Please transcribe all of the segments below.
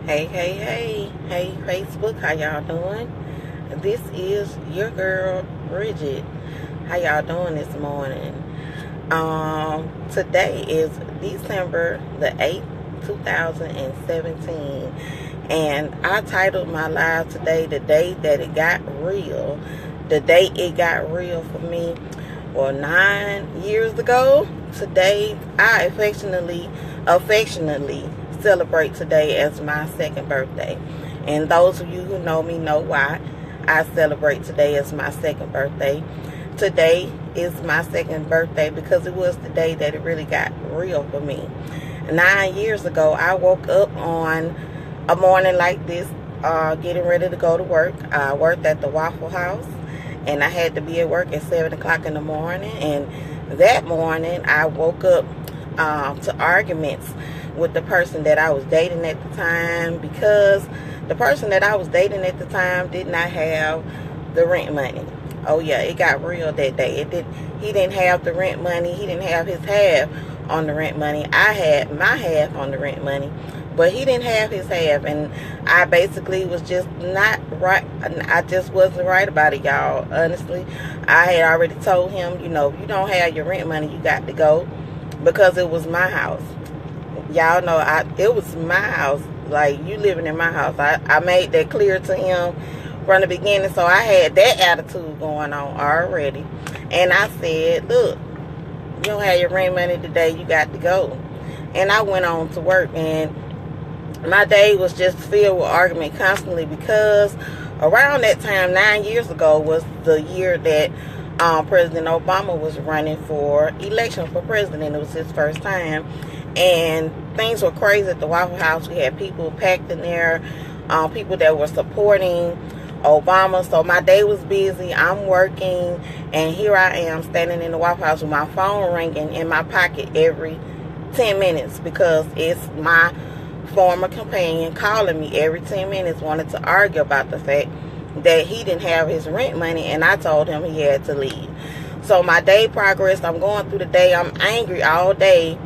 Hey, Facebook, how y'all doing? This is your girl, Bridget. How y'all doing this morning? Today is December the 8th, 2017, and I titled my live today, The Day That It Got Real. The day it got real for me, well, 9 years ago. Today, I affectionately celebrate today as my second birthday. And those of you who know me know why I celebrate today as my second birthday. Today is my second birthday because it was the day that it really got real for me. 9 years ago, I woke up on a morning like this, getting ready to go to work. I worked at the Waffle House, and I had to be at work at 7 o'clock in the morning. And that morning, I woke up to arguments with the person that I was dating at the time, because the person that I was dating at the time did not have the rent money. Oh yeah, it got real that day. He didn't have the rent money. He didn't have his half on the rent money. I had my half on the rent money, but he didn't have his half, and I basically was just not right. I just wasn't right about it, y'all. Honestly, I had already told him, if you don't have your rent money, you got to go, because it was my house. Y'all know it was my house. Like, you living in my house. I made that clear to him from the beginning, so I had that attitude going on already. And I said, look, you don't have your rent money today, you got to go. And I went on to work, and my day was just filled with argument constantly, because around that time, 9 years ago, was the year that President Obama was running for election for president. It was his first time, and things were crazy at the Waffle House. We had people packed in there, people that were supporting Obama. So my day was busy. I'm working, and here I am standing in the Waffle House with my phone ringing in my pocket every 10 minutes, because it's my former companion calling me every 10 minutes, wanted to argue about the fact that he didn't have his rent money, and I told him he had to leave. So my day progressed. I'm going through the day. I'm angry all day,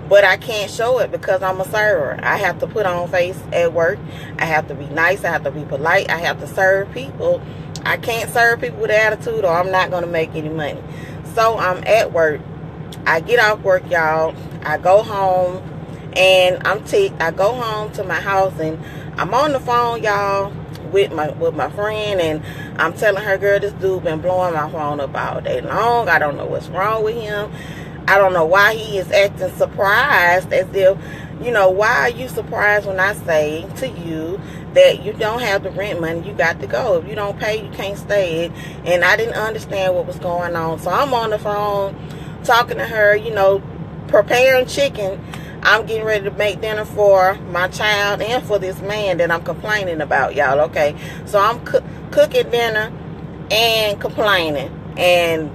but I can't show it because I'm a server. I have to put on face at work. I have to be nice. I have to be polite. I have to serve people. I can't serve people with attitude, or I'm not going to make any money. So I'm at work. I get off work, y'all. I go home, and I'm ticked. I go home to my house, and I'm on the phone, y'all, with my friend, and I'm telling her, girl, this dude been blowing my phone up all day long. I don't know what's wrong with him. I don't know why he is acting surprised, as if, why are you surprised when I say to you that you don't have the rent money, you got to go. If you don't pay, you can't stay. And I didn't understand what was going on. So I'm on the phone talking to her, preparing chicken. I'm getting ready to make dinner for my child and for this man that I'm complaining about, y'all, okay? So I'm cooking dinner and complaining. And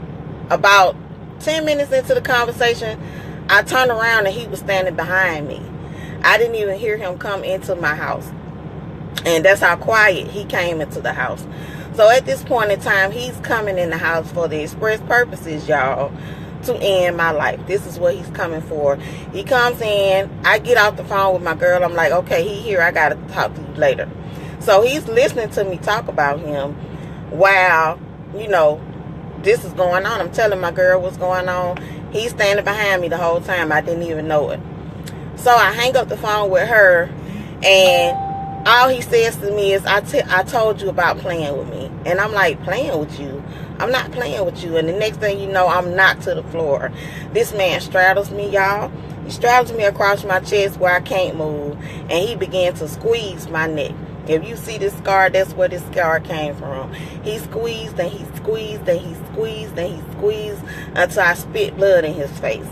about 10 minutes into the conversation, I turned around and he was standing behind me. I didn't even hear him come into my house. And that's how quiet he came into the house. So at this point in time, he's coming in the house for the express purposes, y'all, to end my life. This is what he's coming for. He comes in. I get off the phone with my girl. I'm like, okay, he here. I got to talk to you later. So he's listening to me talk about him while, this is going on. I'm telling my girl what's going on. He's standing behind me the whole time. I didn't even know it. So I hang up the phone with her, and all he says to me is, I told you about playing with me. And I'm like, playing with you? I'm not playing with you. And the next thing you know, I'm knocked to the floor. This man straddles me, y'all. He straddles me across my chest where I can't move, and he began to squeeze my neck. If you see this scar, that's where this scar came from. He squeezed and he squeezed and he squeezed and he squeezed until I spit blood in his face.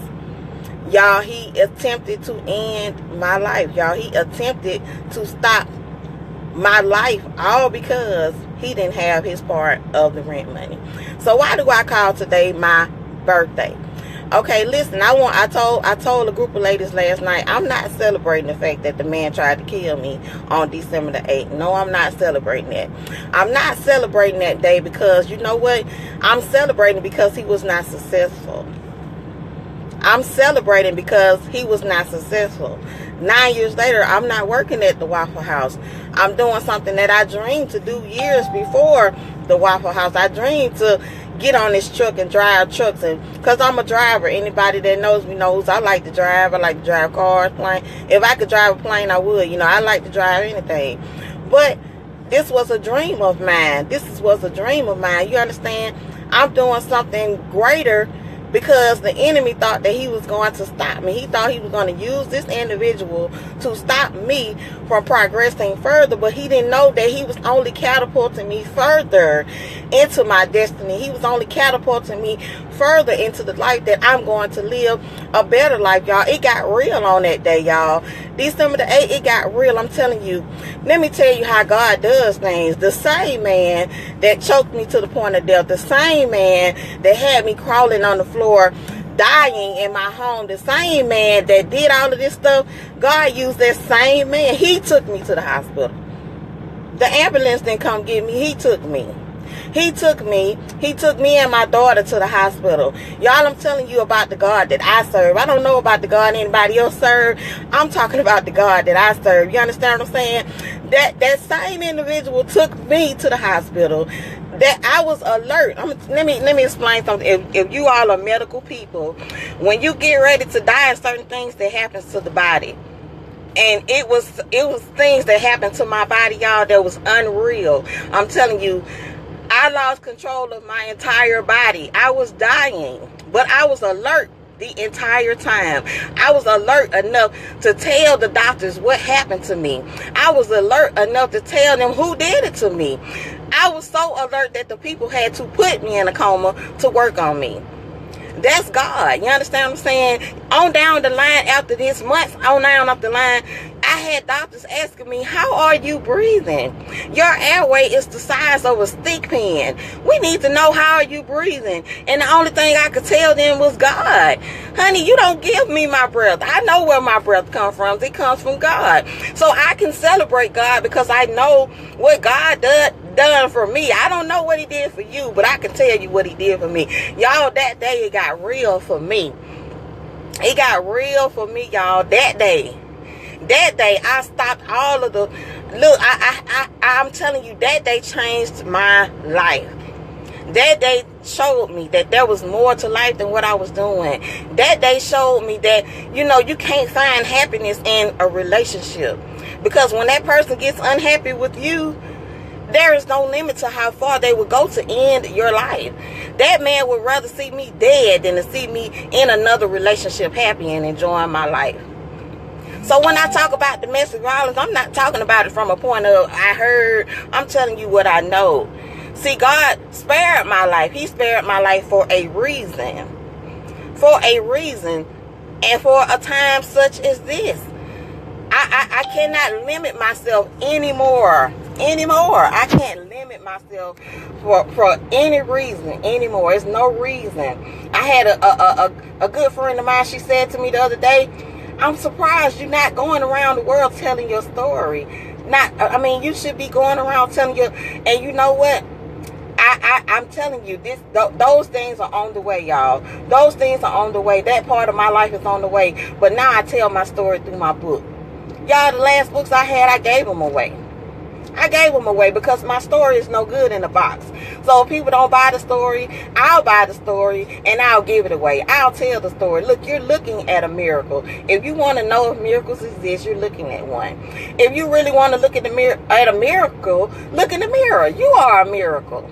Y'all, he attempted to end my life. Y'all, he attempted to stop my life, all because he didn't have his part of the rent money. So why do I call today my birthday? Okay, listen, I told a group of ladies last night, I'm not celebrating the fact that the man tried to kill me on December the 8th. No, I'm not celebrating that. I'm not celebrating that day because, you know what? I'm celebrating because he was not successful. I'm celebrating because he was not successful. 9 years later, I'm not working at the Waffle House. I'm doing something that I dreamed to do years before the Waffle House. I dreamed to get on this truck and drive trucks, and because I'm a driver. Anybody that knows me knows I like to drive. I like to drive cars, planes. If I could drive a plane, I would. I like to drive anything. But this was a dream of mine. This was a dream of mine. You understand? I'm doing something greater because the enemy thought that he was going to stop me. He thought he was going to use this individual to stop me from progressing further, but he didn't know that he was only catapulting me further into my destiny. He was only catapulting me further into the life that I'm going to live, a better life, y'all. It got real on that day, y'all. December the 8th, it got real. I'm telling you. Let me tell you how God does things. The same man that choked me to the point of death, the same man that had me crawling on the floor, dying in my home, the same man that did all of this stuff, God used that same man. He took me to the hospital. The ambulance didn't come get me. He took me. He took me and my daughter to the hospital. Y'all, I'm telling you about the God that I serve. I don't know about the God anybody else serve. I'm talking about the God that I serve. You understand what I'm saying? That same individual took me to the hospital. That I was alert. Let me explain something. If you all are medical people, when you get ready to die, certain things that happens to the body. And it was things that happened to my body, y'all, that was unreal. I'm telling you, I lost control of my entire body. I was dying, but I was alert the entire time. I was alert enough to tell the doctors what happened to me. I was alert enough to tell them who did it to me. I was so alert that the people had to put me in a coma to work on me. That's God. You understand what I'm saying? On down the line after this month, on down up the line, I had doctors asking me, how are you breathing? Your airway is the size of a stick pin. We need to know, how are you breathing? And the only thing I could tell them was God. Honey, you don't give me my breath. I know where my breath comes from. It comes from God. So I can celebrate God because I know what God done for me. I don't know what he did for you, but I can tell you what he did for me. Y'all, that day it got real for me. It got real for me, y'all. That day I stopped all of the look. I'm telling you, that day changed my life. That day showed me that there was more to life than what I was doing. That day showed me that, you can't find happiness in a relationship, because when that person gets unhappy with you, there is no limit to how far they would go to end your life. That man would rather see me dead than to see me in another relationship happy and enjoying my life. So when I talk about domestic violence, I'm not talking about it from a point of I heard. I'm telling you what I know. See, God spared my life. He spared my life for a reason. For a reason. And for a time such as this. I cannot limit myself anymore. I can't limit myself for any reason anymore. It's no reason. I had a good friend of mine. She said to me the other day, I'm surprised you're not going around the world telling your story. You should be going around telling your, and you know what? I'm telling you, those things are on the way, y'all. Those things are on the way. That part of my life is on the way. But now I tell my story through my book. Y'all, the last books I had, I gave them away. Because my story is no good in a box. So if people don't buy the story, I'll buy the story and I'll give it away. I'll tell the story. Look, you're looking at a miracle. If you want to know if miracles exist, you're looking at one. If you really want to look at a miracle, look in the mirror. You are a miracle.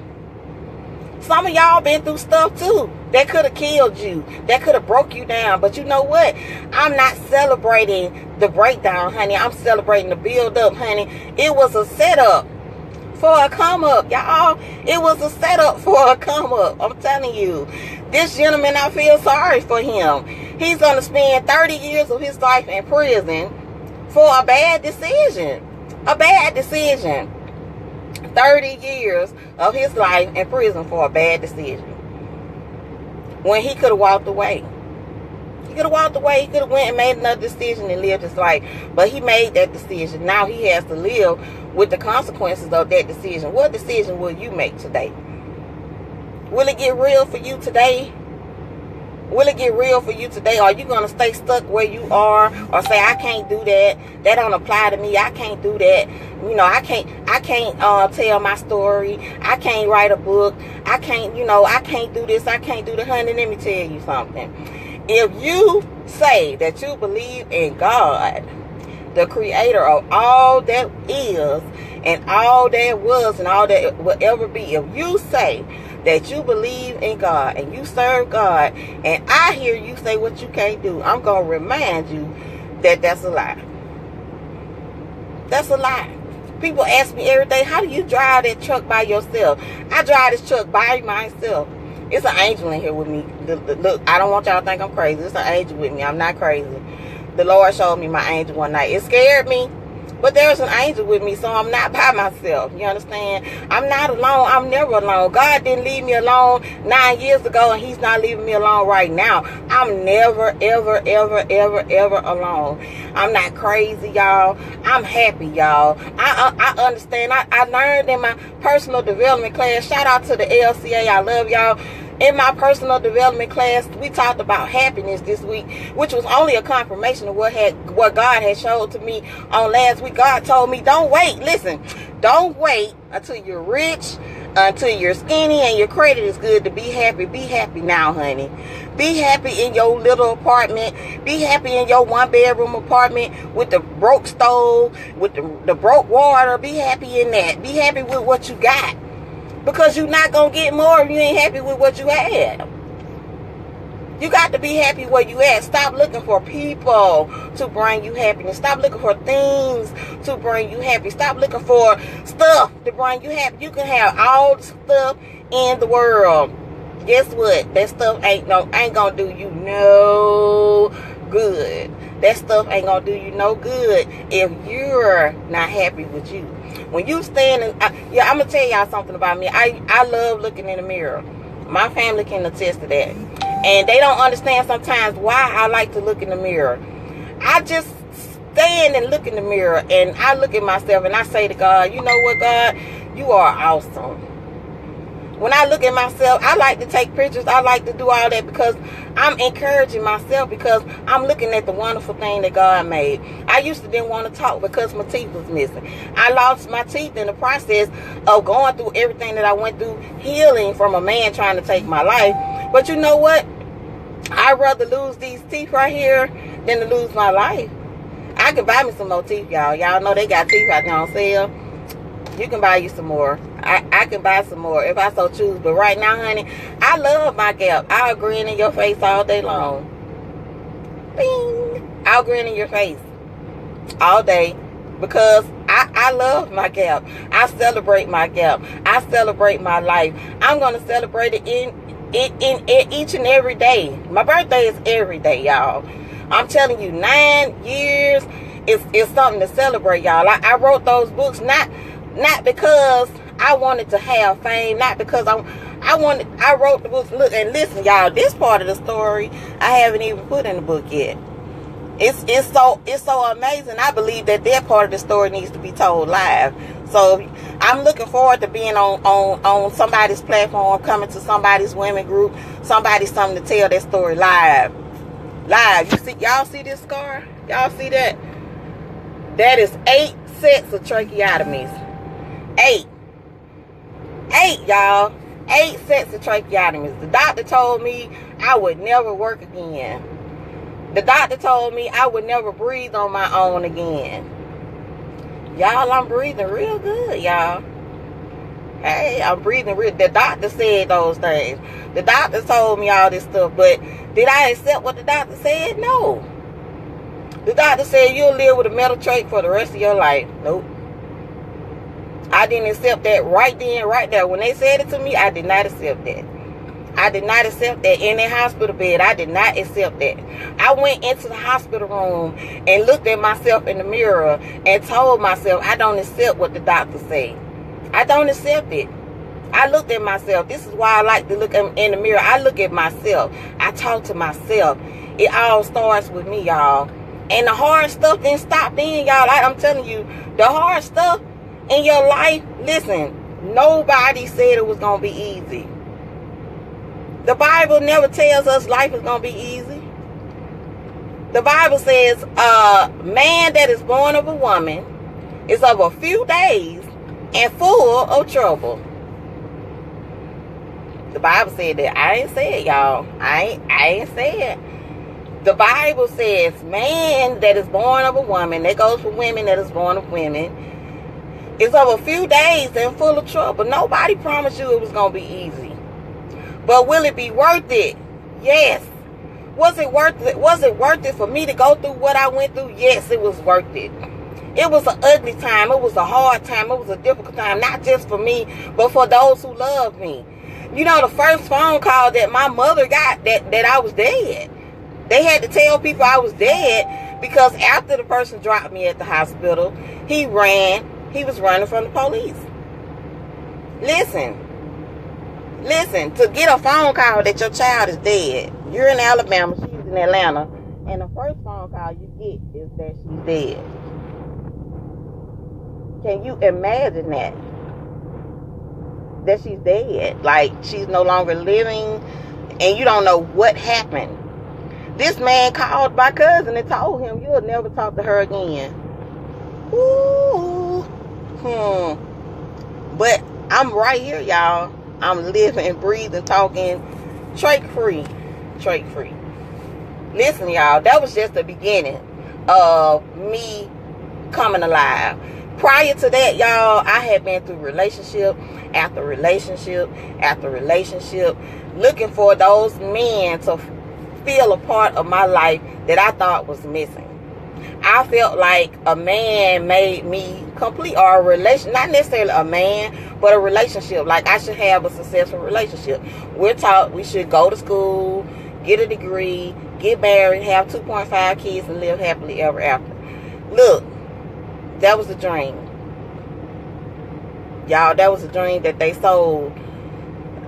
Some of y'all been through stuff too that could have killed you, that could have broke you down. But you know what? I'm not celebrating the breakdown, honey. I'm celebrating the build up, honey. It was a setup for a come up, y'all. It was a setup for a come up. I'm telling you, this gentleman, I feel sorry for him. He's going to spend 30 years of his life in prison for a bad decision. 30 years of his life in prison for a bad decision. When he could have walked away. He could have walked away. He could have went and made another decision and lived his life. But he made that decision. Now he has to live with the consequences of that decision. What decision will you make today? Will it get real for you today? Will it get real for you today? Are you going to stay stuck where you are or say, I can't do that? That don't apply to me. I can't do that. You know, I can't tell my story. I can't write a book. I can't do this. I can't do the honey. Let me tell you something. If you say that you believe in God, the creator of all that is and all that was and all that will ever be, if you say that you believe in God and you serve God, and I hear you say what you can't do, I'm going to remind you that that's a lie. That's a lie. People ask me every day, how do you drive that truck by yourself? I drive this truck by myself. It's an angel in here with me. Look, I don't want y'all to think I'm crazy. It's an angel with me. I'm not crazy. The Lord showed me my angel one night. It scared me, but there's an angel with me, so I'm not by myself. You understand? I'm not alone. I'm never alone. God didn't leave me alone 9 years ago, and he's not leaving me alone right now. I'm never, ever, ever, ever, ever alone. I'm not crazy, y'all. I'm happy, y'all. I understand. I learned in my personal development class. Shout out to the LCA. I love y'all. In my personal development class, we talked about happiness this week, which was only a confirmation of what God had showed to me on last week. God told me, don't wait. Listen, don't wait until you're rich, until you're skinny and your credit is good to be happy. Be happy now, honey. Be happy in your little apartment. Be happy in your 1-bedroom apartment with the broke stove, with the broke water. Be happy in that. Be happy with what you got. Because you're not going to get more if you ain't happy with what you have. You got to be happy where you at. Stop looking for people to bring you happiness. Stop looking for things to bring you happy. Stop looking for stuff to bring you happy. You can have all the stuff in the world. Guess what? That stuff ain't going to do you no good. That stuff ain't going to do you no good if you're not happy with you. When you stand and I'm going to tell y'all something about me. I love looking in the mirror. My family can attest to that. And they don't understand sometimes why I like to look in the mirror. I just stand and look in the mirror and I look at myself and I say to God, you know what, God? You are awesome. When I look at myself, I like to take pictures. I like to do all that because I'm encouraging myself because I'm looking at the wonderful thing that God made. I used to didn't want to talk because my teeth was missing. I lost my teeth in the process of going through everything that I went through, healing from a man trying to take my life. But you know what? I'd rather lose these teeth right here than to lose my life. I can buy me some more teeth, y'all. Y'all know they got teeth out there on sale. You can buy you some more. I can buy some more if I so choose. But right now, honey, I love my gap. I'll grin in your face all day long. Bing. I'll grin in your face all day because I love my gap. I celebrate my gap. I celebrate my life. I'm going to celebrate it in each and every day. My birthday is every day, y'all. I'm telling you, 9 years is something to celebrate, y'all. I wrote those books not because I wanted to have fame, not because I wrote the books. Look and listen, y'all, this part of the story I haven't even put in the book yet. It's so amazing. I believe that part of the story needs to be told live. So I'm looking forward to being on somebody's platform, coming to somebody's women group, something to tell that story live. Y'all see this scar? Y'all see that? That is 8 sets of tracheotomies. 8, y'all. 8 sets of tracheotomies. The doctor told me I would never work again. The doctor told me I would never breathe on my own again. Y'all, I'm breathing real good, y'all. Hey, I'm breathing real. The doctor said those things. The doctor told me all this stuff, but did I accept what the doctor said? No. The doctor said you'll live with a metal trach for the rest of your life. Nope. I didn't accept that right then, right there. When they said it to me, I did not accept that. I did not accept that. In that hospital bed, I did not accept that. I went into the hospital room and looked at myself in the mirror and told myself, I don't accept what the doctor said. I don't accept it. I looked at myself. This is why I like to look in the mirror. I look at myself. I talk to myself. It all starts with me, y'all. And the hard stuff didn't stop then, y'all. I'm telling you, the hard stuff in your life, listen, nobody said it was going to be easy. The Bible never tells us life is going to be easy. The Bible says a man that is born of a woman is of a few days and full of trouble. The Bible said that. I ain't say it, y'all. I ain't say it. The Bible says man that is born of a woman, that goes for women that is born of women, is of a few days and full of trouble. Nobody promised you it was going to be easy. But will it be worth it? Yes. Was it worth it? Was it worth it for me to go through what I went through? Yes, it was worth it. It was an ugly time. It was a hard time. It was a difficult time. Not just for me, but for those who love me. You know, the first phone call that my mother got that I was dead. They had to tell people I was dead because after the person dropped me at the hospital, he ran. He was running from the police. Listen, to get a phone call that your child is dead. You're in Alabama, she's in Atlanta, and the first phone call you get is that she's dead. Can you imagine that? That she's dead. Like, she's no longer living, and you don't know what happened. This man called my cousin and told him, you'll never talk to her again. Ooh. But I'm right here, y'all. I'm living, breathing, talking, trach free. Listen, y'all, that was just the beginning of me coming alive. Prior to that, y'all, I had been through relationship after relationship after relationship, looking for those men to feel a part of my life that I thought was missing. I felt like a man made me complete, or a relation, not necessarily a man, but a relationship. Like, I should have a successful relationship. We're taught we should go to school, get a degree, get married, have 2.5 kids, and live happily ever after. Look, that was a dream. Y'all, that was a dream that they sold.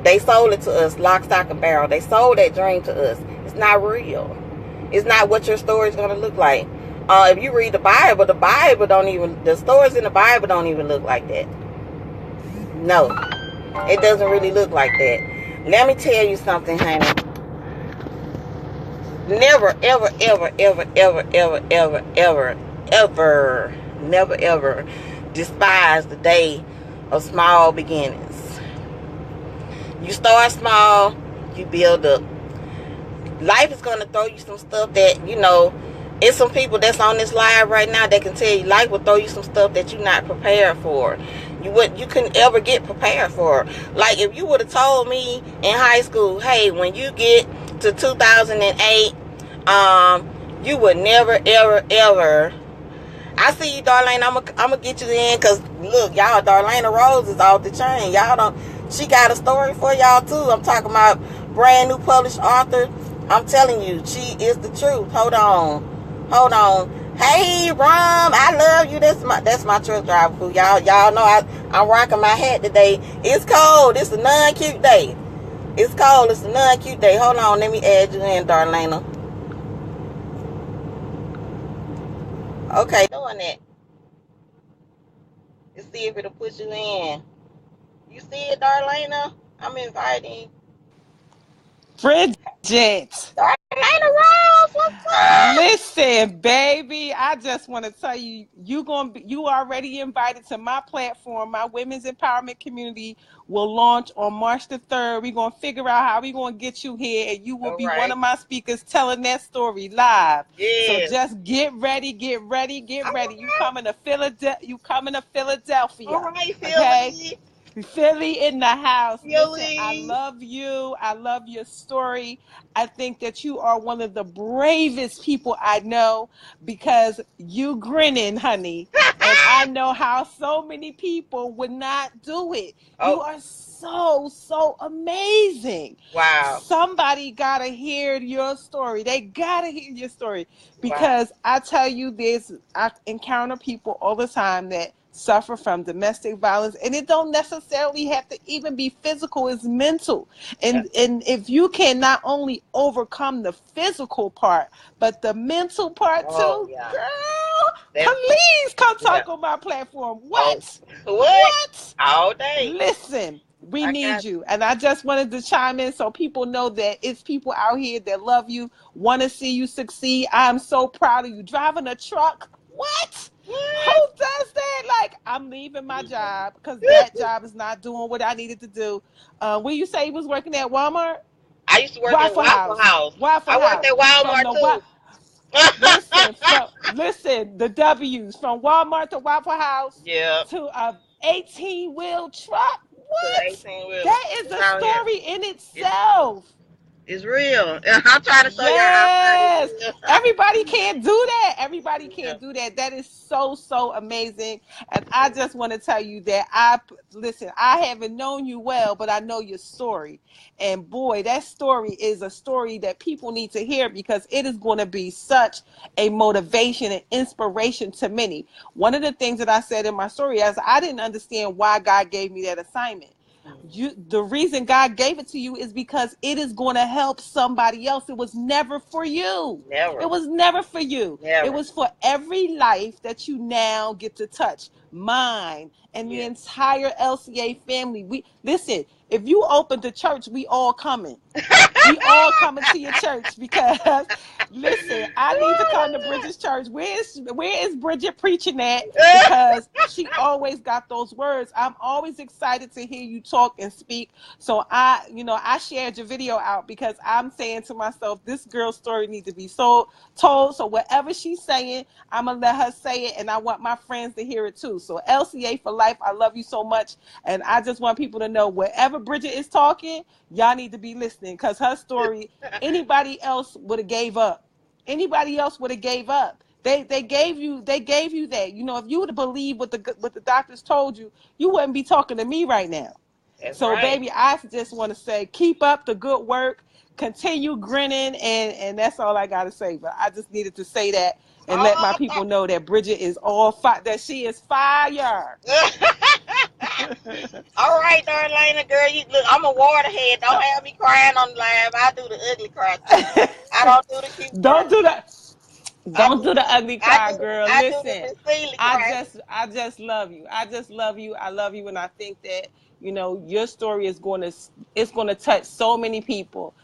They sold it to us, lock, stock, and barrel. They sold that dream to us. It's not real. It's not what your story is going to look like. If you read the Bible the stories in the Bible don't even look like that. No, it doesn't really look like that. Let me tell you something, honey. Never, ever, ever, ever, ever, ever, ever, ever, ever, never, ever despise the day of small beginnings. You start small, you build up. Life is going to throw you some stuff that, you know, it's some people that's on this live right now that can tell you life will throw you some stuff that you're not prepared for. You couldn't ever get prepared for. Like, if you would have told me in high school, hey, when you get to 2008, you would never, ever, ever. I see you, Darlene. I'm gonna get you in, because look, y'all, Darlene Rose is off the chain. Y'all don't. She got a story for y'all too. I'm talking about brand new published author. I'm telling you, she is the truth. Hold on. Hey, Rom, I love you. That's my truck driver food. Y'all know I'm rocking my hat today. It's cold. It's a non-cute day. It's cold. It's a non-cute day. Hold on. Let me add you in, Darlena. Okay, doing that. Let's see if it'll put you in. You see it, Darlena? I'm inviting. Bridget. Darlena Rose, what's up? Listen, baby, I just want to tell you, you already invited to my platform. My women's empowerment community will launch on March the 3rd. We're going to figure out how we're going to get you here, and you will be one of my speakers telling that story live. Yes. So just get ready. You coming to Philadelphia. All right, Philly. Okay? Philly in the house. Philly. Listen, I love you. I love your story. I think that you are one of the bravest people I know, because you grinning, honey. And I know how so many people would not do it. Oh. You are so amazing. Wow. Somebody got to hear your story. They got to hear your story. Because I tell you this, I encounter people all the time that suffer from domestic violence, and it don't necessarily have to even be physical. It's mental, and if you can not only overcome the physical part but the mental part too, girl, please come talk on my platform. What all day. Listen, We I need got you. And I just wanted to chime in so people know that it's people out here that love you, want to see you succeed. I'm so proud of you. Driving a truck. What? Who what? does that? Like, I'm leaving my job because that job is not doing what I needed to do. Where you say you was working at Walmart? I used to work at Waffle Waffle House. House. Waffle I worked House. at From Walmart the too. what? Listen, the W's from Walmart to Waffle House Yeah, to a 18-wheel truck. to the What? 18-wheeler. That is It's a out here. story in It's real. itself. It's real. I'm trying to show y'all outside. It's Yes. real. Everybody can't do that. Everybody Yeah. can't do that. That is so, so amazing. And I just want to tell you that listen, I haven't known you well, but I know your story. And boy, that story is a story that people need to hear because it is going to be such a motivation and inspiration to many. One of the things that I said in my story is I didn't understand why God gave me that assignment. The reason God gave it to you is because it is going to help somebody else. It was never for you. Never. It was never for you. It Never. was for every life that you now get to touch. Mine and the Yeah. entire LCA family. We listen, if you open the church, we all coming. We all coming to your church because listen, I need to come to Bridget's church. Where is Bridget preaching at? Because she always got those words. I'm always excited to hear you talk and speak. So I shared your video out because I'm saying to myself, this girl's story needs to be so told. So whatever she's saying, I'm gonna let her say it, and I want my friends to hear it too. So LCA for life, I love you so much, and I just want people to know wherever Bridget is talking, y'all need to be listening because her story, anybody else would have gave up. Anybody else would have gave up. They gave you that. If you would have believed what the doctors told you, you wouldn't be talking to me right now. That's So right. baby, I just want to say keep up the good work, continue grinning, and that's all I gotta say. But I just needed to say that and let my Oh, people know that Bridget is all fire, that she is fire. all right, Darlena, girl. You look. I'm a waterhead. Don't No. have me crying on the live. I do the ugly cry too. I don't do the cute Don't cry. do that. I Don't do. do the ugly I cry, do. girl. I do the Listen, Miss Seeley I cry. just love you. I just love you. I love you, and I think that your story is going to touch so many people.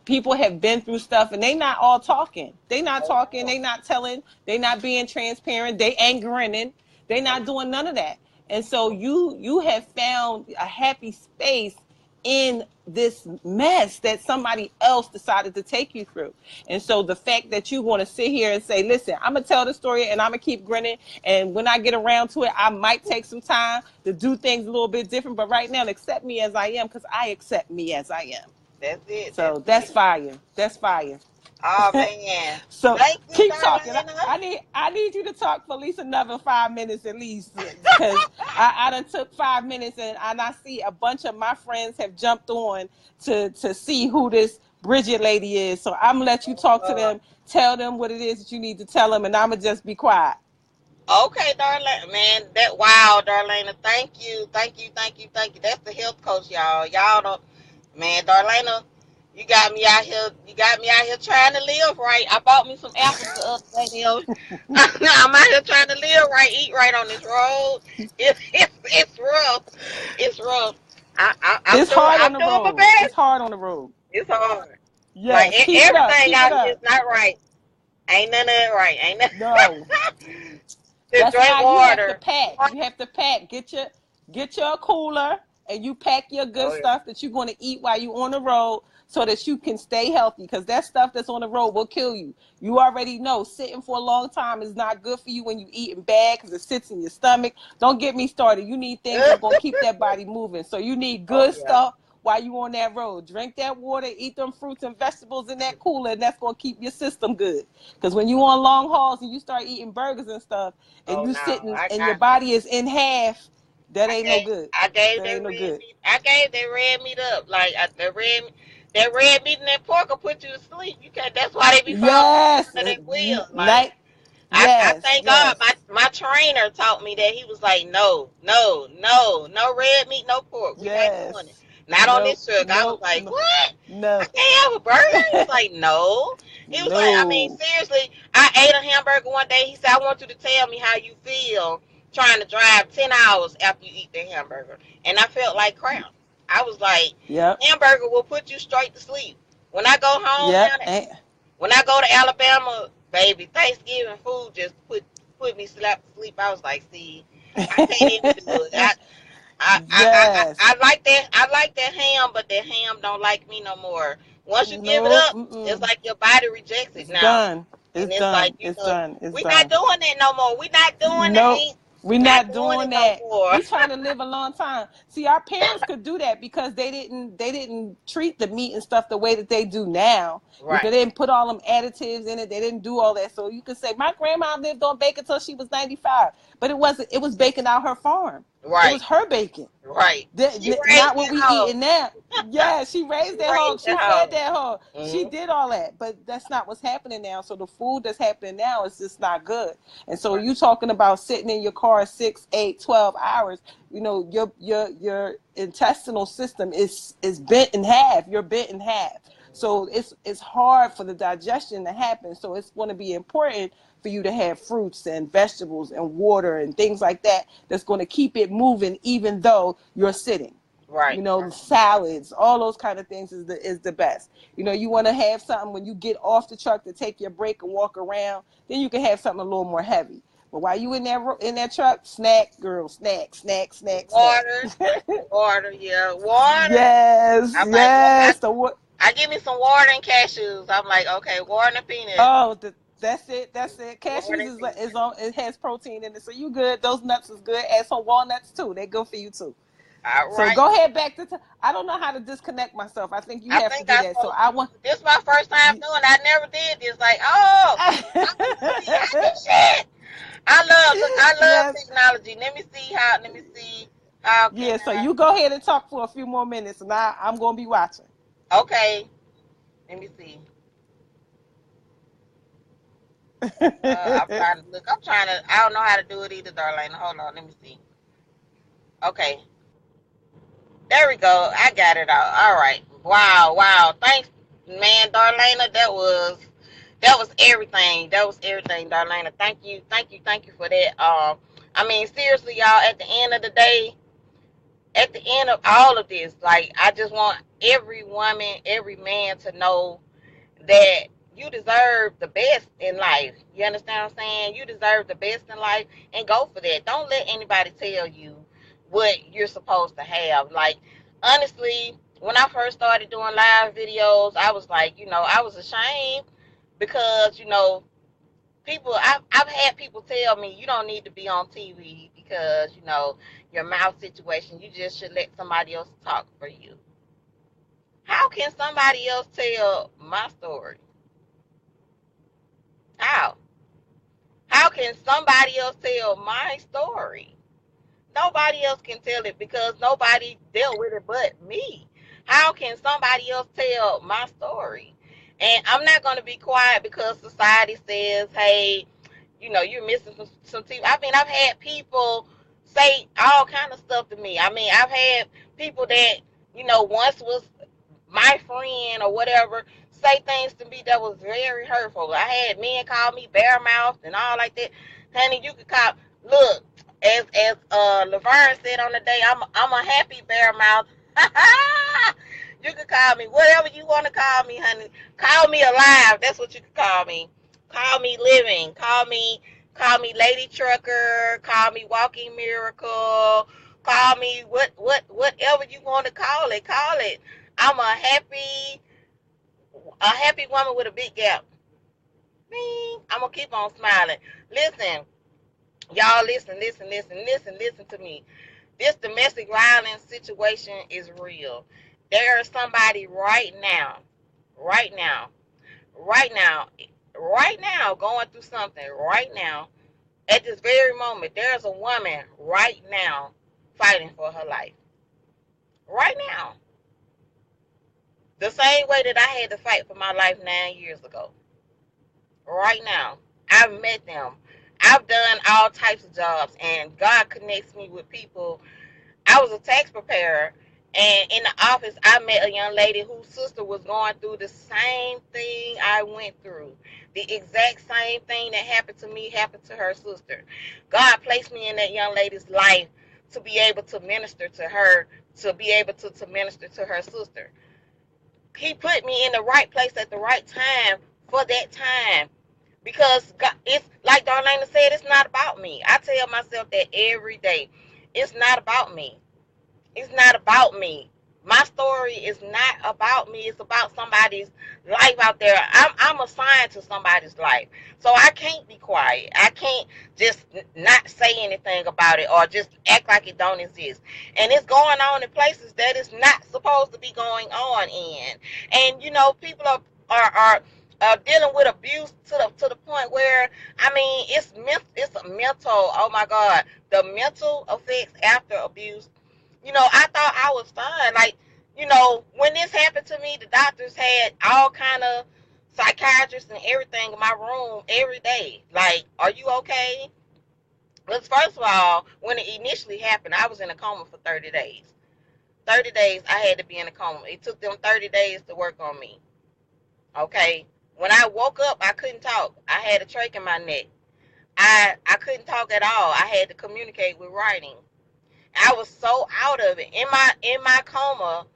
People have been through stuff, and they not all talking. They not Oh talking. no. They not telling. They not being transparent. They ain't grinning. They not No. doing none of that. And so you have found a happy space in this mess that somebody else decided to take you through. And so the fact that you want to sit here and say, listen, I'm going to tell the story and I'm going to keep grinning. And when I get around to it, I might take some time to do things a little bit different. But right now, accept me as I am because I accept me as I am. That's it. That's So that's it. fire. That's fire. Oh man. So Thank you, keep talking. Darlena. I need you to talk for at least another 5 minutes at least because I done took 5 minutes and I see a bunch of my friends have jumped on to see who this Bridget lady is. So I'm gonna let you talk to Uh, them, tell them what it is that you need to tell them, and I'm gonna just be quiet. okay, Darlene. Man, that wow, Darlena. Thank you. Thank you. Thank you. Thank you. That's the health coach, y'all. Y'all don't. Man, Darlena, you got me out here. You got me out here trying to live right. I bought me some apples the other day. I'm out here trying to live right, eat right on this road. It's rough. It's rough. I'm It's doing hard on I'm the doing my road. It's best. hard on the road. It's hard. Like Yes, keep it up. everything Keep it out here up. is not right. Ain't none of it right. Ain't No. none. Just That's drink why you have to water. pack. You have to pack. Get your cooler and you pack your good Oh stuff that you're going to eat while you're on the road so that you can stay healthy because that stuff that's on the road will kill you. You already know sitting for a long time is not good for you when you eating bad because it sits in your stomach. Don't get me started. You need things yeah. that's going to keep that body moving. So you need Oh good yeah. stuff while you on that road. Drink that water, eat them fruits and vegetables in that cooler, and that's going to keep your system good. Because when you on long hauls and you start eating burgers and stuff, and Oh you no. sitting I and your got body is in half, that I ain't no gave good. I gave That that ain't no red good. meat. I gave that red meat up. Like that red meat and that pork will put you to sleep. You can't. That's why they be falling asleep Yes, under their wheel. Like night. I Yes, thank God yes, my trainer taught me that. He was like, no, no, no, no red meat, no pork. We not doing it. yes. Not on Nope, this truck. I was nope, like, no, what? I no, can't have a burger? He was like, no. He was like, I mean, no. seriously, I ate a hamburger one day. He said, I want you to tell me how you feel trying to drive 10 hours after you eat that hamburger. And I felt like crap. I was like, Yep. hamburger will put you straight to sleep. When I go home Yep. now, when I go to Alabama, baby, Thanksgiving food just put me slap to sleep. I was like, see, I can't even do it. Yes. I like that. I like that ham, but that ham don't like me no more. Once you give it Nope. up, it's like your body rejects it It's now, done. and It's it's like done. It's done. It's we not done. doing that no more. We not doing Nope. that. We're Not not doing doing it no that. more. We trying to live a long time. See, our parents could do that because they didn't treat the meat and stuff the way that they do now. Because Right, they didn't put all them additives in it. They didn't do all that. So you could say my grandma lived on bacon until she was 95. But it wasn't, it was bacon out her farm. It right, was her bacon. right. She raised Not what that we hog. eating now. Yeah, she She raised that hog. raised She that fed hog. that hog. She Hmm. did all that. But that's not what's happening now. So the food that's happening now is just not good. And so Right, you talking about sitting in your car 6, 8, 12 hours, you know, your intestinal system is bent in half. You're bent in half. So it's hard for the digestion to happen. So it's going to be important for you to have fruits and vegetables and water and things like that that's going to keep it moving even though you're sitting. right, You know, salads, all those kind of things is the best. You know, you want to have something when you get off the truck to take your break and walk around, then you can have something a little more heavy. But while you in that truck, snack, girl, snack, snack, snack, snack. water, water, yeah, water. Yes, I'm like, yes. The what? I give me some water and cashews. I'm like, okay, water and peanuts. Oh, that's it. That's it. Water Cashews and is peanuts. on. It has protein in it, so you good. Those nuts is good. Add some walnuts too. They're good for you too. All So right. go ahead back to. I don't know how to disconnect myself. I think you I have to think do I'm that. So supposed I to. want. This is my first time doing it. I never did this. Like, oh, I'm gonna see how this shit. I love Yes. technology. Let me see how can Yeah. So you go ahead and talk for a few more minutes, and I'm gonna be watching. okay. Let me see. I'm trying to look. I don't know how to do it either, Darlene. Hold on. Let me see. Okay. There we go. I got it out. All right. Wow. Wow. Thanks, man, Darlena. That was everything. That was everything, Darlena. Thank you. Thank you. Thank you for that. I mean, seriously, y'all. At the end of the day, at the end of all of this, like, I just want every woman, every man to know that you deserve the best in life. You understand what I'm saying? You deserve the best in life and go for that. Don't let anybody tell you what you're supposed to have. Like, honestly, when I first started doing live videos, I was like, I was ashamed because, I've had people tell me you don't need to be on TV because, your mouth situation, you just should let somebody else talk for you. How can somebody else tell my story? How? How can somebody else tell my story? Nobody else can tell it because nobody dealt with it but me. How can somebody else tell my story? And I'm not going to be quiet because society says, hey, you're missing some teeth. I mean, I've had people say all kind of stuff to me. I mean, I've had people that, once was my friend or whatever, say things to me that was very hurtful. I had men call me bare mouthed and all like that. Honey, you could call. Look, as Laverne said on the day, I'm a happy bare mouth. You could call me whatever you want to call me, honey. Call me alive. That's what you could call me. Call me living. Call me lady trucker. Call me walking miracle. Call me whatever you want to call it. Call it. I'm a happy woman with a big gap. Me, I'm gonna keep on smiling. Listen, y'all, listen to me. This domestic violence situation is real. There is somebody right now, right now, right now going through something right now. At this very moment, there's a woman right now fighting for her life. Right now. The same way that I had to fight for my life 9 years ago. Right now. I've met them. I've done all types of jobs, and God connects me with people. I was a tax preparer, And in the office, I met a young lady whose sister was going through the same thing I went through. The exact same thing that happened to me happened to her sister. God placed me in that young lady's life to be able to minister to her, to be able to minister to her sister. He put me in the right place at the right time for that time. Because God, it's like Darlene said, it's not about me. I tell myself that every day. It's not about me. It's not about me. My story is not about me. It's about somebody's life out there. I'm assigned to somebody's life. So I can't be quiet. I can't just not say anything about it or just act like it don't exist. And it's going on in places that it's not supposed to be going on in. And you know, people are dealing with abuse to the point where I mean it's a mental. Oh my God, the mental effects after abuse. You know, I thought I was fine. Like, you know, when this happened to me, the doctors had all kind of psychiatrists and everything in my room every day. Like, are you okay? Because first of all, when it initially happened, I was in a coma for 30 days. 30 days I had to be in a coma. It took them 30 days to work on me. Okay? When I woke up, I couldn't talk. I had a trach in my neck. I couldn't talk at all. I had to communicate with writing. I was so out of it. In my coma,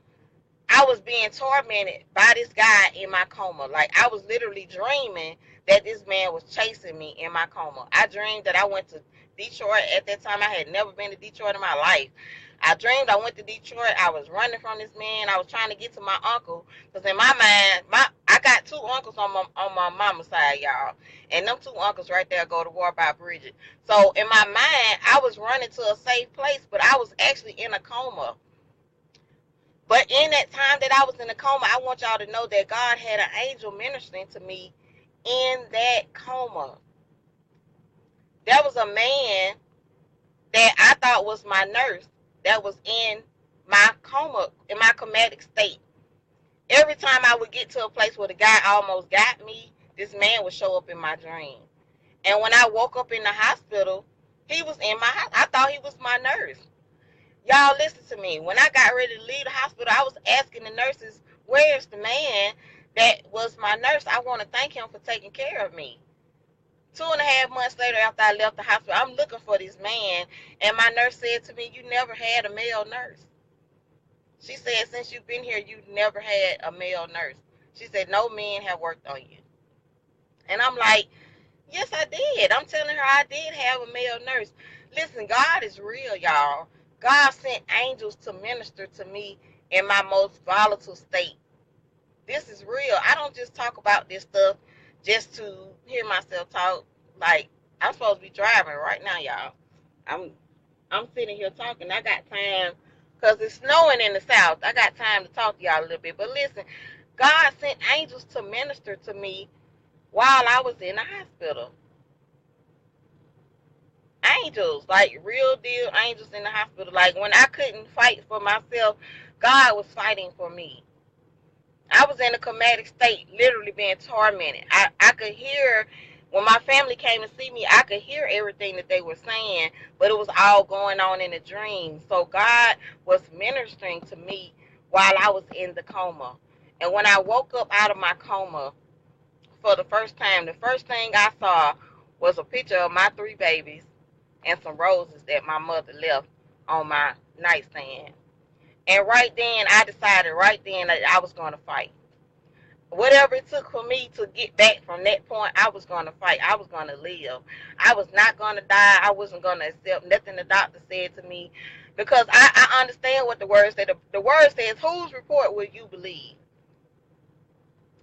I was being tormented by this guy in my coma. Like I was literally dreaming that this man was chasing me in my coma. I dreamed that I went to Detroit. At that time, I had never been to Detroit in my life. I dreamed I went to Detroit. I was running from this man. I was trying to get to my uncle because in my mind, I got two uncles on my mama's side, y'all, and them two uncles right there go to war by Bridget. So in my mind, I was running to a safe place, but I was actually in a coma. But in that time that I was in a coma, I want y'all to know that God had an angel ministering to me in that coma. There was a man that I thought was my nurse that was in my coma, in my comatic state. Every time I would get to a place where the guy almost got me, this man would show up in my dream. And when I woke up in the hospital, he was in my house. I thought he was my nurse. Y'all listen to me. When I got ready to leave the hospital, I was asking the nurses, where's the man that was my nurse? I want to thank him for taking care of me. 2.5 months later after I left the hospital, I'm looking for this man, and my nurse said to me, you never had a male nurse. She said, since you've been here, you've never had a male nurse. She said, no men have worked on you. And I'm like, yes, I did. I'm telling her I did have a male nurse. Listen, God is real, y'all. God sent angels to minister to me in my most volatile state. This is real. I don't just talk about this stuff just to hear myself talk. Like, I'm supposed to be driving right now, y'all. I'm sitting here talking. I got time because it's snowing in the south. I got time to talk to y'all a little bit. But listen, God sent angels to minister to me while I was in the hospital. Angels, like real deal angels in the hospital. Like when I couldn't fight for myself, God was fighting for me. I was in a comatic state, literally being tormented. I could hear, when my family came to see me, I could hear everything that they were saying, but it was all going on in a dream. So God was ministering to me while I was in the coma. And when I woke up out of my coma for the first time, the first thing I saw was a picture of my 3 babies and some roses that my mother left on my nightstand. And right then, I decided right then that I was going to fight. Whatever it took for me to get back from that point, I was going to fight. I was going to live. I was not going to die. I wasn't going to accept nothing the doctor said to me because I understand what the word said. The word says, whose report will you believe?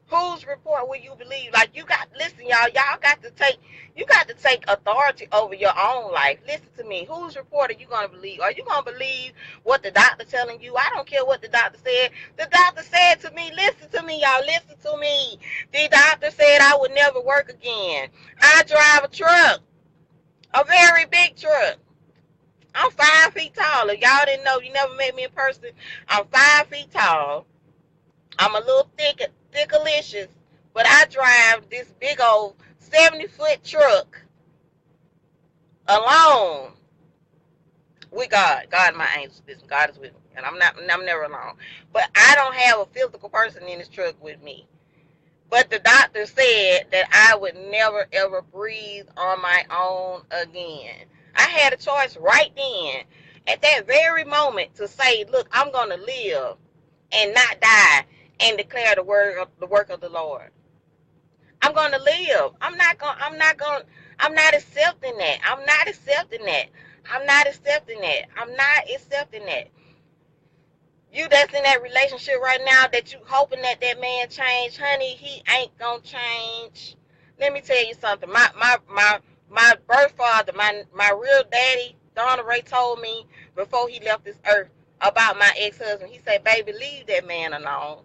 Whose report will you believe? Like listen, y'all you got to take authority over your own life. Listen to me. Whose report are you going to believe? Are you going to believe what the doctor telling you? I don't care what the doctor said. The doctor said to me, listen to me, y'all, listen to me. The doctor said I would never work again. I drive a truck, a very big truck. I'm 5 feet tall. If y'all didn't know, you never met me in person. I'm 5 feet tall. I'm a little thickalicious, but I drive this big old 70-foot truck alone with God. God and my angels. Listen, God is with me, and I'm never alone. But I don't have a physical person in this truck with me. But the doctor said that I would never ever breathe on my own again. I had a choice right then, at that very moment, to say, "Look, I'm gonna live and not die, and declare the work of the Lord. I'm gonna live. I'm not accepting that. I'm not accepting that. I'm not accepting that. I'm not accepting that." You that's in that relationship right now that you hoping that that man change, honey, he ain't gonna change. Let me tell you something. My birth father, my real daddy, Donna Ray, told me before he left this earth about my ex-husband. He said, "Baby, leave that man alone.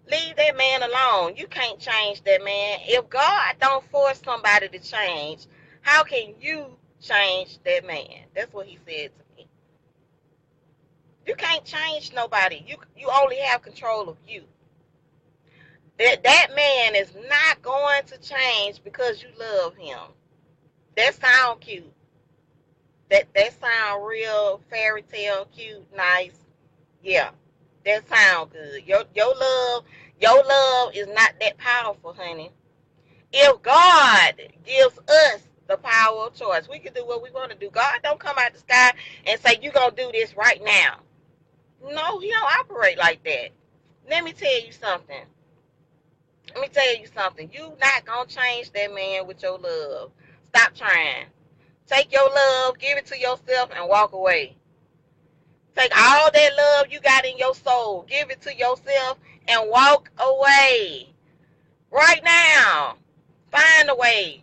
Leave that man alone. You can't change that man. If God don't force somebody to change, how can you change that man?" That's what he said to me. You can't change nobody. You only have control of you. That man is not going to change because you love him. That sound cute. That sound real fairy tale cute, nice. Yeah. That sound good. Your love is not that powerful, honey. If God gives us the power of choice, we can do what we want to do. God don't come out the sky and say, "You gonna do this right now." No, he don't operate like that. Let me tell you something. Let me tell you something. You not gonna change that man with your love. Stop trying. Take your love, give it to yourself, and walk away. Take all that love you got in your soul, give it to yourself, and walk away. Right now. Find a way.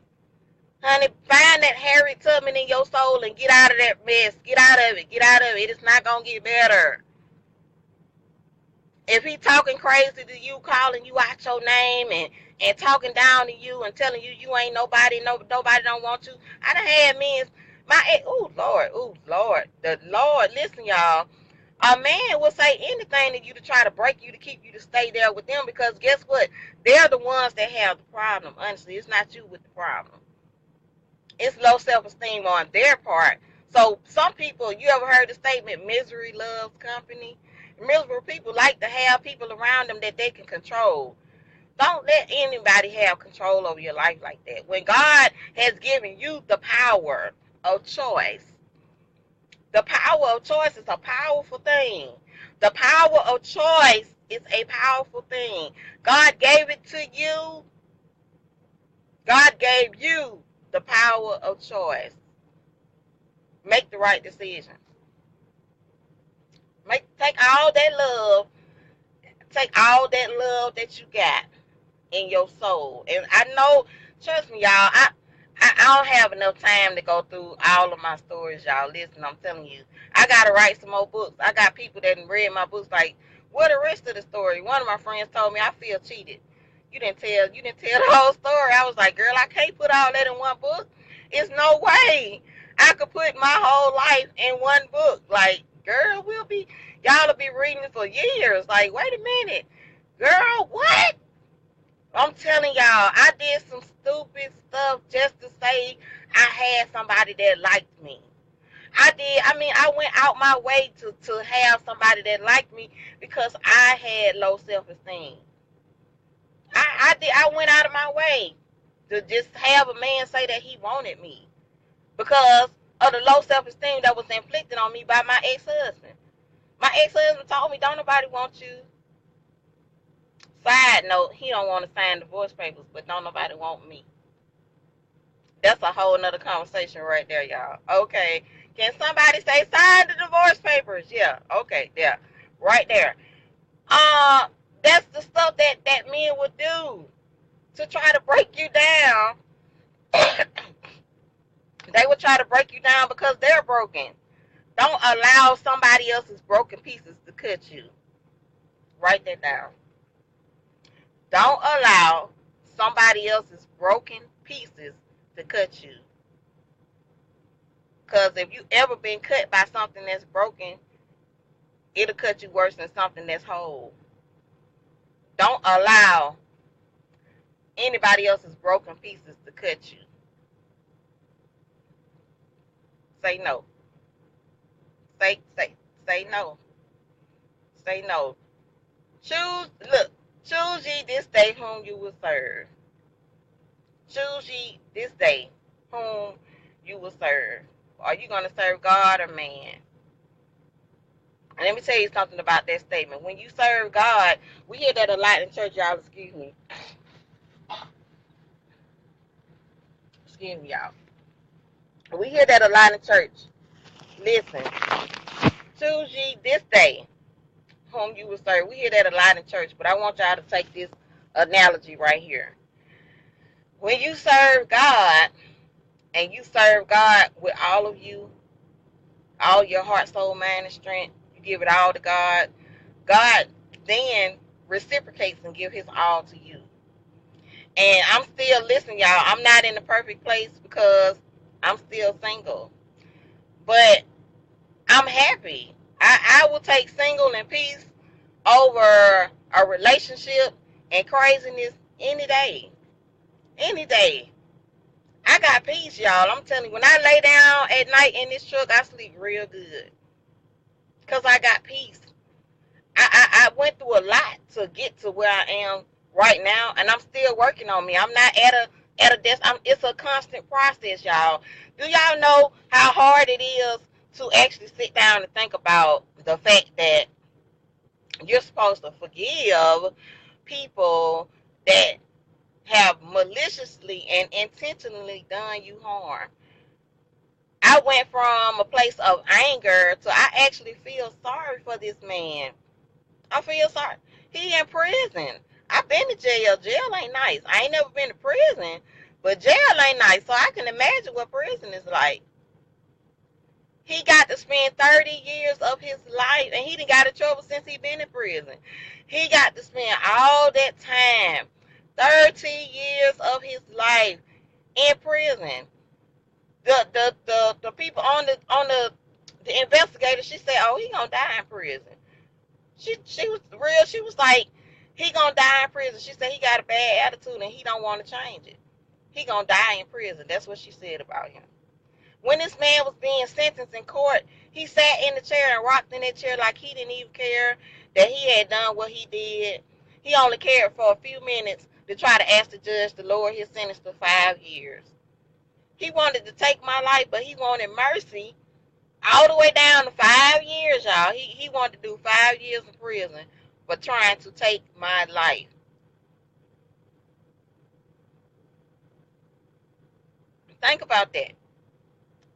Honey, find that Harriet Tubman in your soul and get out of that mess. Get out of it. Get out of it. It's not gonna get better. If he talking crazy to you, calling you out your name and talking down to you and telling you you ain't nobody, nobody don't want you. I done had men, oh Lord, the Lord, listen y'all, a man will say anything to you to try to break you, to keep you to stay there with them, because guess what? They're the ones that have the problem. Honestly, it's not you with the problem. It's low self-esteem on their part. So some people, you ever heard the statement, misery loves company? Miserable people like to have people around them that they can control. Don't let anybody have control over your life like that. When God has given you the power of choice, the power of choice is a powerful thing. The power of choice is a powerful thing. God gave it to you. God gave you the power of choice. Make the right decisions. Take all that love, take all that love that you got in your soul. And I know, trust me, y'all, I don't have enough time to go through all of my stories, y'all. Listen, I'm telling you, I gotta write some more books. I got people that read my books like, what the rest of the story? One of my friends told me I feel cheated. You didn't tell the whole story. I was like, girl, I can't put all that in one book. It's no way I could put my whole life in one book. Like, girl, y'all will be reading it for years. Like, wait a minute, girl, what? I'm telling y'all, I did some stupid stuff just to say I had somebody that liked me. I went out my way to have somebody that liked me because I had low self-esteem. I went out of my way to just have a man say that he wanted me because of the low self-esteem that was inflicted on me by my ex-husband. My ex-husband told me, "Don't nobody want you." Side note, he don't want to sign divorce papers, but don't nobody want me. That's a whole nother conversation right there, y'all. Okay. Can somebody say sign the divorce papers? Yeah. Okay. Yeah. Right there. Uh, that's the stuff that men would do to try to break you down. They would try to break you down because they're broken. Don't allow somebody else's broken pieces to cut you. Write that down. Don't allow somebody else's broken pieces to cut you. Because if you ever been cut by something that's broken, it'll cut you worse than something that's whole. Don't allow anybody else's broken pieces to cut you. Say no. Say, say, say no. Say no. Choose, look, choose ye this day whom you will serve. Choose ye this day whom you will serve. Are you going to serve God or man? And let me tell you something about that statement. When you serve God, we hear that a lot in church, y'all. Excuse me, y'all. We hear that a lot in church. Listen, choose ye this day whom you will serve. We hear that a lot in church, but I want y'all to take this analogy right here. When you serve God, and you serve God with all of you, all your heart, soul, mind, and strength, you give it all to God, God then reciprocates and give his all to you. And I'm still, listen, y'all, I'm not in the perfect place because I'm still single. But I'm happy. I will take single and peace over a relationship and craziness any day. Any day. I got peace, y'all. I'm telling you, when I lay down at night in this truck, I sleep real good. Because I got peace. I went through a lot to get to where I am right now, and I'm still working on me. I'm not at a desk. It's a constant process, y'all. Do y'all know how hard it is to actually sit down and think about the fact that you're supposed to forgive people that have maliciously and intentionally done you harm? I went from a place of anger to I actually feel sorry for this man. I feel sorry. He in prison. I've been to jail. Jail ain't nice. I ain't never been to prison, but jail ain't nice. So I can imagine what prison is like. He got to spend 30 years of his life, and he done got in trouble since he been in prison. He got to spend all that time, 30 years of his life in prison. The people on the investigator, she said, "Oh, he gonna die in prison." She was real. She was like, "He gonna die in prison." She said he got a bad attitude and he don't want to change it. He gonna die in prison. That's what she said about him. When this man was being sentenced in court, he sat in the chair and rocked in that chair like he didn't even care that he had done what he did. He only cared for a few minutes to try to ask the judge to lower his sentence to 5 years. He wanted to take my life, but he wanted mercy all the way down to 5 years, y'all. He wanted to do 5 years in prison for trying to take my life. Think about that.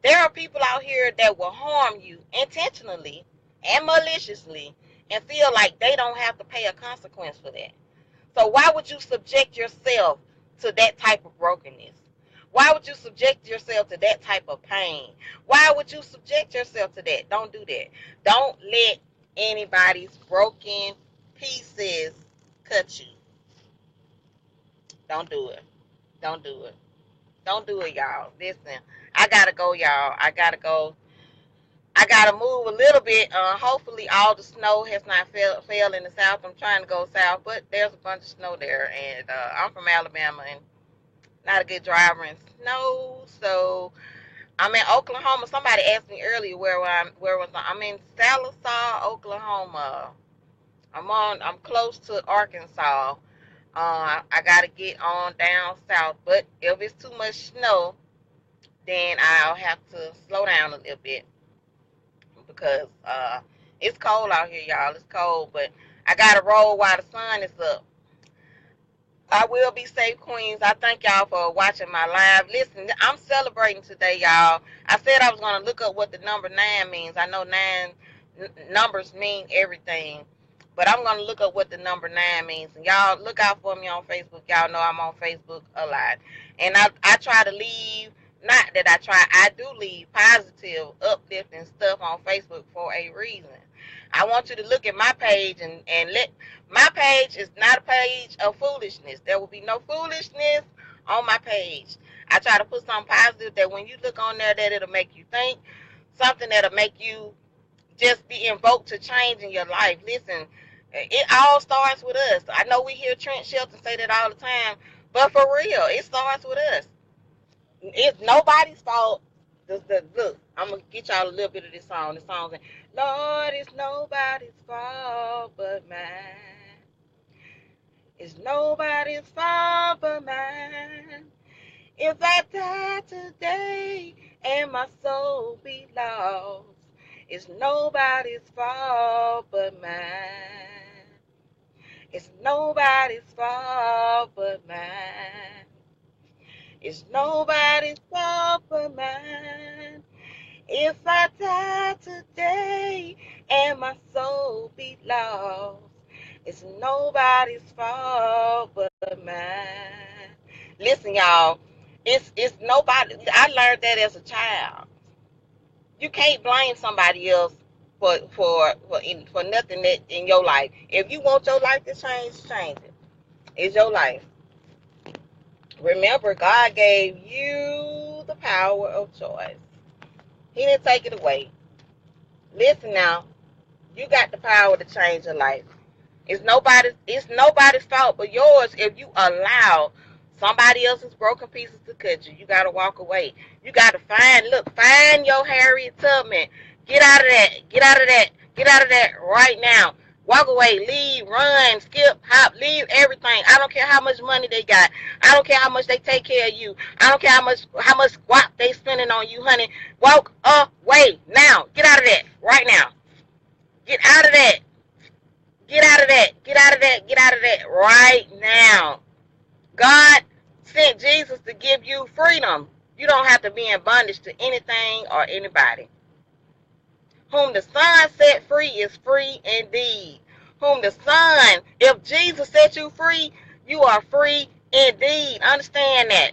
There are people out here that will harm you intentionally and maliciously and feel like they don't have to pay a consequence for that. So why would you subject yourself to that type of brokenness? Why would you subject yourself to that type of pain? Why would you subject yourself to that? Don't do that. Don't let anybody's broken pieces cut you. Don't do it. Don't do it. Don't do it, y'all. Listen, I gotta go, y'all. I gotta go. I gotta move a little bit. Hopefully, all the snow has not fell in the south. I'm trying to go south, but there's a bunch of snow there, and I'm from Alabama, and not a good driver in snow. So I'm in Oklahoma. Somebody asked me earlier where was I? I'm in Sallisaw, Oklahoma. I'm close to Arkansas. I gotta get on down south, but if it's too much snow, then I'll have to slow down a little bit because it's cold out here, y'all. It's cold, but I gotta roll while the sun is up. I will be safe, Queens. I thank y'all for watching my live. Listen, I'm celebrating today, y'all. I said I was going to look up what the number 9 means. I know numbers mean everything, but I'm going to look up what the number 9 means. And y'all look out for me on Facebook. Y'all know I'm on Facebook a lot. And I try to leave, not that I try, I do leave positive, uplifting stuff on Facebook for a reason. I want you to look at my page and let my page is not a page of foolishness. There will be no foolishness on my page. I try to put something positive that when you look on there that it'll make you think, something that'll make you just be invoked to change in your life. Listen, it all starts with us. I know we hear Trent Shelton say that all the time, but for real, it starts with us. It's nobody's fault. Look, I'm going to get y'all a little bit of this song. The song's saying, Lord, it's nobody's fault but mine. It's nobody's fault but mine. If I die today and my soul be lost, it's nobody's fault but mine. It's nobody's fault but mine. It's nobody's fault but mine. If I die today and my soul be lost, it's nobody's fault but mine. Listen, y'all, it's nobody. I learned that as a child. You can't blame somebody else for nothing that in your life. If you want your life to change, change it. It's your life. Remember, God gave you the power of choice. He didn't take it away. Listen now, you got the power to change your life. It's nobody's fault but yours if you allow somebody else's broken pieces to cut you. You gotta walk away. You gotta find your Harriet Tubman. Get out of that. Get out of that. Get out of that right now. Walk away, leave, run, skip, hop, leave everything. I don't care how much money they got. I don't care how much they take care of you. I don't care how much squat they spending on you, honey. Walk away now. Get out of that right now. Get out of that. Get out of that. Get out of that. Get out of that right now. God sent Jesus to give you freedom. You don't have to be in bondage to anything or anybody. Whom the Son set free is free indeed. Whom the Son, if Jesus set you free, you are free indeed. Understand that.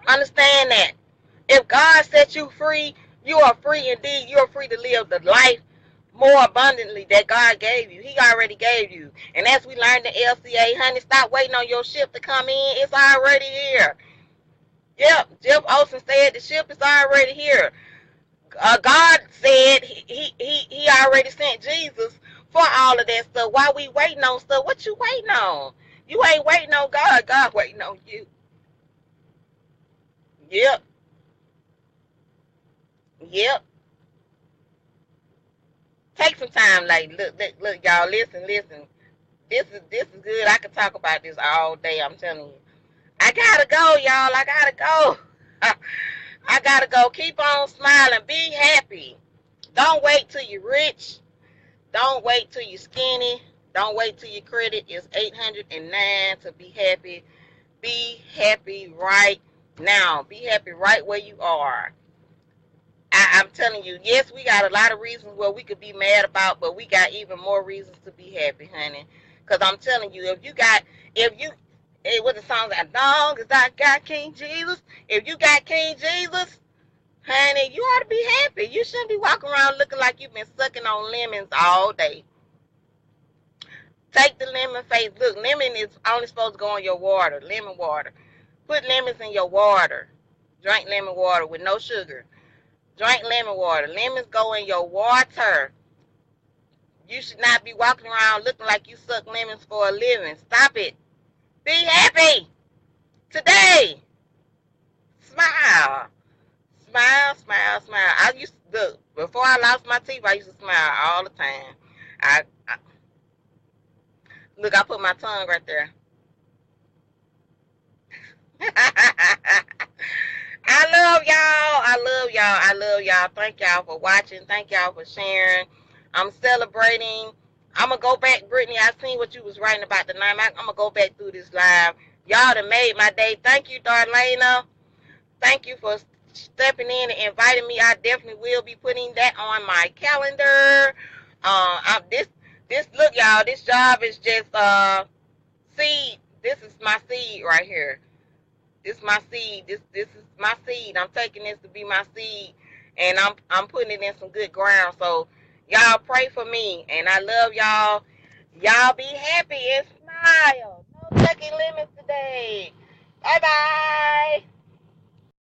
Understand that. If God set you free, you are free indeed. You are free to live the life more abundantly that God gave you. He already gave you. And as we learned in LCA, honey, stop waiting on your ship to come in. It's already here. Yep, Jeff Olson said the ship is already here. God said he already sent Jesus for all of that stuff. Why we waiting on stuff? What you waiting on? You ain't waiting on God. God waiting on you. Yep. Yep. Take some time, like look, y'all. Listen. This is good. I could talk about this all day. I'm telling you. I gotta go, y'all. I gotta go. I gotta go. Keep on smiling. Be happy. Don't wait till you're rich. Don't wait till you're skinny. Don't wait till your credit is 809 to be happy. Be happy right now. Be happy right where you are. I'm telling you, yes, we got a lot of reasons where we could be mad about, but we got even more reasons to be happy, honey. Because I'm telling you, what the song, as long as I got King Jesus, if you got King Jesus, honey, you ought to be happy. You shouldn't be walking around looking like you've been sucking on lemons all day. Take the lemon face. Look, lemon is only supposed to go in your water, lemon water. Put lemons in your water. Drink lemon water with no sugar. Drink lemon water. Lemons go in your water. You should not be walking around looking like you suck lemons for a living. Stop it. Be happy today. Smile. Smile, smile, smile. I used to, look, before I lost my teeth, I used to smile all the time. Look, I put my tongue right there. I love y'all. I love y'all. I love y'all. Thank y'all for watching. Thank y'all for sharing. I'm celebrating. I'm going to go back, Brittany. I seen what you was writing about the night. I'm going to go back through this live. Y'all done made my day. Thank you, Darlena. Thank you for stepping in and inviting me. I definitely will be putting that on my calendar. Look, y'all, this job is just seed. This is my seed right here. This is my seed. This is my seed. I'm taking this to be my seed, and I'm putting it in some good ground. So y'all pray for me, and I love y'all. Y'all be happy and smile. No sucking lemons today. Bye bye.